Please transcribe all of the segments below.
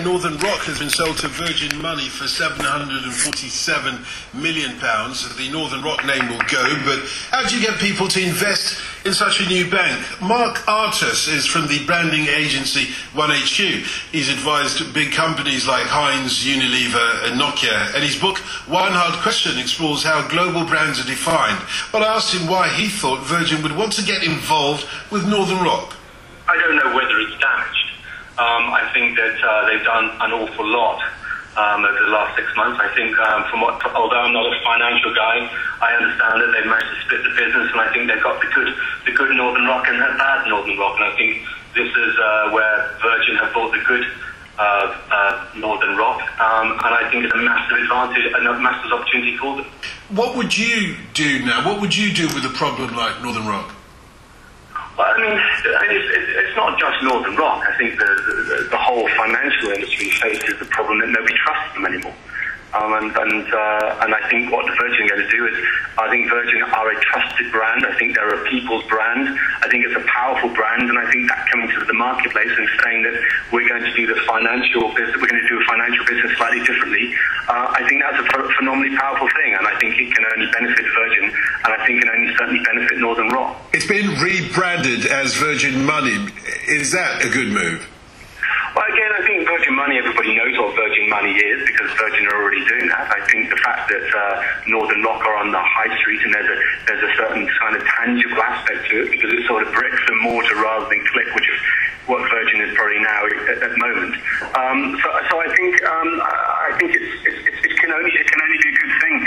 Northern Rock has been sold to Virgin Money for £747 million. The Northern Rock name will go, but how do you get people to invest in such a new bank? Mark Artus is from the branding agency 1HQ. He's advised big companies like Heinz, Unilever and Nokia, and his book One Hard Question explores how global brands are defined. Well, I asked him why he thought Virgin would want to get involved with Northern Rock. I don't know whether it's damaged. I think that they've done an awful lot over the last 6 months. I think, although I'm not a financial guy, I understand that they've managed to split the business, and I think they've got the good Northern Rock and the bad Northern Rock. And I think this is where Virgin have bought the good Northern Rock, and I think it's a massive advantage and a massive opportunity for them. What would you do now? What would you do with a problem like Northern Rock? Well, I mean, it's not just Northern Rock. I think the whole financial industry faces the problem that nobody trusts them anymore. And I think what Virgin are going to do is, I think Virgin are a trusted brand. I think they're a people's brand. I think it's a powerful brand, and I think that coming to the marketplace and saying that we're going to do the financial business, we're going to do a financial business slightly differently. I think that's a phenomenally powerful thing, and I think it can only benefit Virgin, and I think it can only certainly benefit Northern Rock. It's been rebranded as Virgin Money. Is that a good move? Well, again, I think Virgin Money, everybody knows what Virgin Money is because Virgin are already doing that. I think the fact that Northern Rock are on the high street and there's a certain kind of tangible aspect to it because it's sort of bricks and mortar rather than click, which is what Virgin is probably now at the moment. So I think it can only be a good thing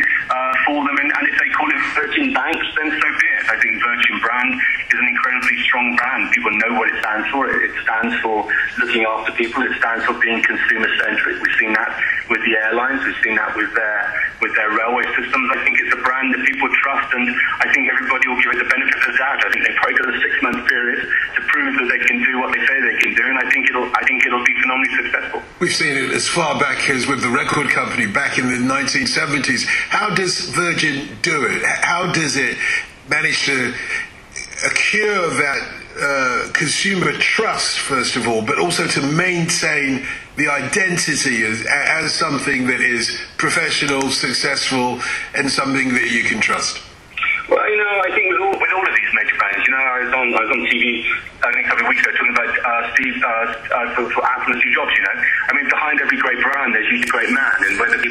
for them. And if they call it Virgin Banks, then so be it. I think Virgin brand is an incredibly strong brand. People know what it stands for. It stands for looking after people. It stands for being consumer-centric. We've seen that with the airlines. We've seen that with their railway systems. I think it's a brand that people trust, and I think everybody will give it the benefit of the doubt. I think they've probably got a 6-month period to prove that they can do what they say they can do, and I think it'll be phenomenally successful. We've seen it as far back as with the record company back in the 1970s. How does Virgin do it? How does it manage to accrue that consumer trust, first of all, but also to maintain the identity as something that is professional, successful, and something that you can trust? Well, I think with all of these major brands, I was on TV I think a couple of weeks ago talking about Steve for Apple and Steve Jobs. I mean, behind every great brand, there's usually a great man, and whether you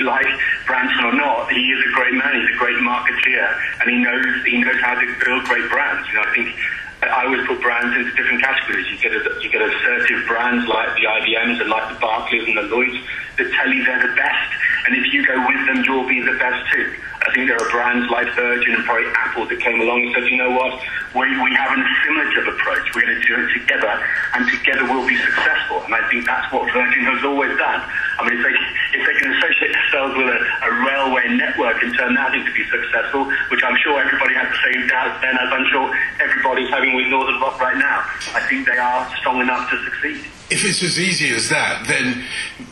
like Branson or not, he is a great man. He's a great marketeer, and he knows how to build great brands. I think I always put brands into different categories. You get assertive brands like the IBMs and like the Barclays and the Lloyds that tell you they're the best, and if you go with them, you'll be the best too. I think there are brands like Virgin and probably Apple that came along and said, you know what, we have an assimilative approach. We're going to do it together, and together we'll be successful. And I think that's what Virgin has always done. I mean, if they can associate themselves with a railway network and turn that into be successful, which I'm sure everybody has the same doubts then as I'm sure everybody's having with Northern Rock right now, I think they are strong enough to succeed. If it's as easy as that, then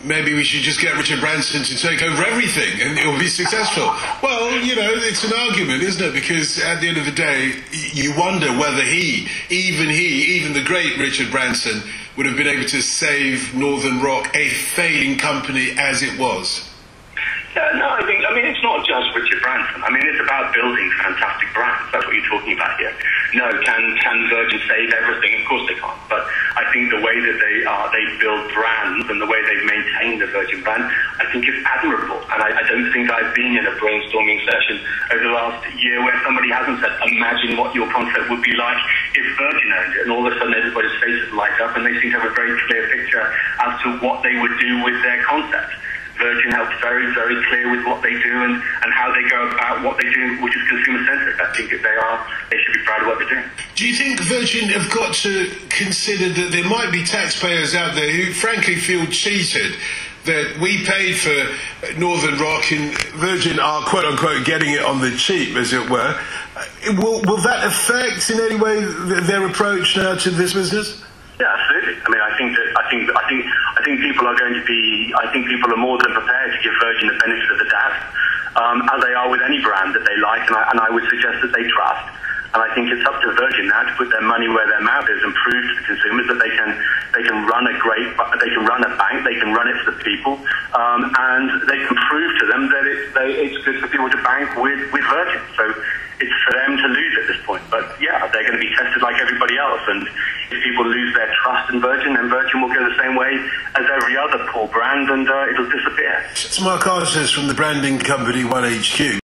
maybe we should just get Richard Branson to take over everything and it will be successful. Well, it's an argument, isn't it? Because at the end of the day, you wonder whether even the great Richard Branson, would have been able to save Northern Rock, a failing company as it was. No, I mean, it's not just Richard Branson. I mean, it's about building fantastic brands. That's what you're talking about here. No, can Virgin save everything? Of course they can't. But I think the way that they build brands and the way they've maintained the Virgin brand, I think is admirable. And I don't think I've been in a brainstorming session over the last year where somebody hasn't said, imagine what your concept would be like if Virgin owned it. And all of a sudden everybody's faces light up and they seem to have a very clear picture as to what they would do with their concept. Virgin helps very, very clear with what they do and how they go about what they do, which is consumer-centric. I think they should be proud of what they're doing. Do you think Virgin have got to consider that there might be taxpayers out there who frankly feel cheated, that we paid for Northern Rock and Virgin are quote-unquote getting it on the cheap, as it were? Will that affect in any way their approach now to this business? Yeah, absolutely. I mean, I think people are going to be. I think people are more than prepared to give Virgin the benefit of the doubt, as they are with any brand that they like, and I would suggest that they trust. And I think it's up to Virgin now to put their money where their mouth is and prove to the consumers that they can run people, and they can prove to them that it's good for people to bank with Virgin. So it's for them to lose at this point. But yeah, they're going to be tested like everybody else. And if people lose their trust in Virgin, then Virgin will go the same way as every other poor brand, and it'll disappear. It's Mark Artus from the branding company 1HQ.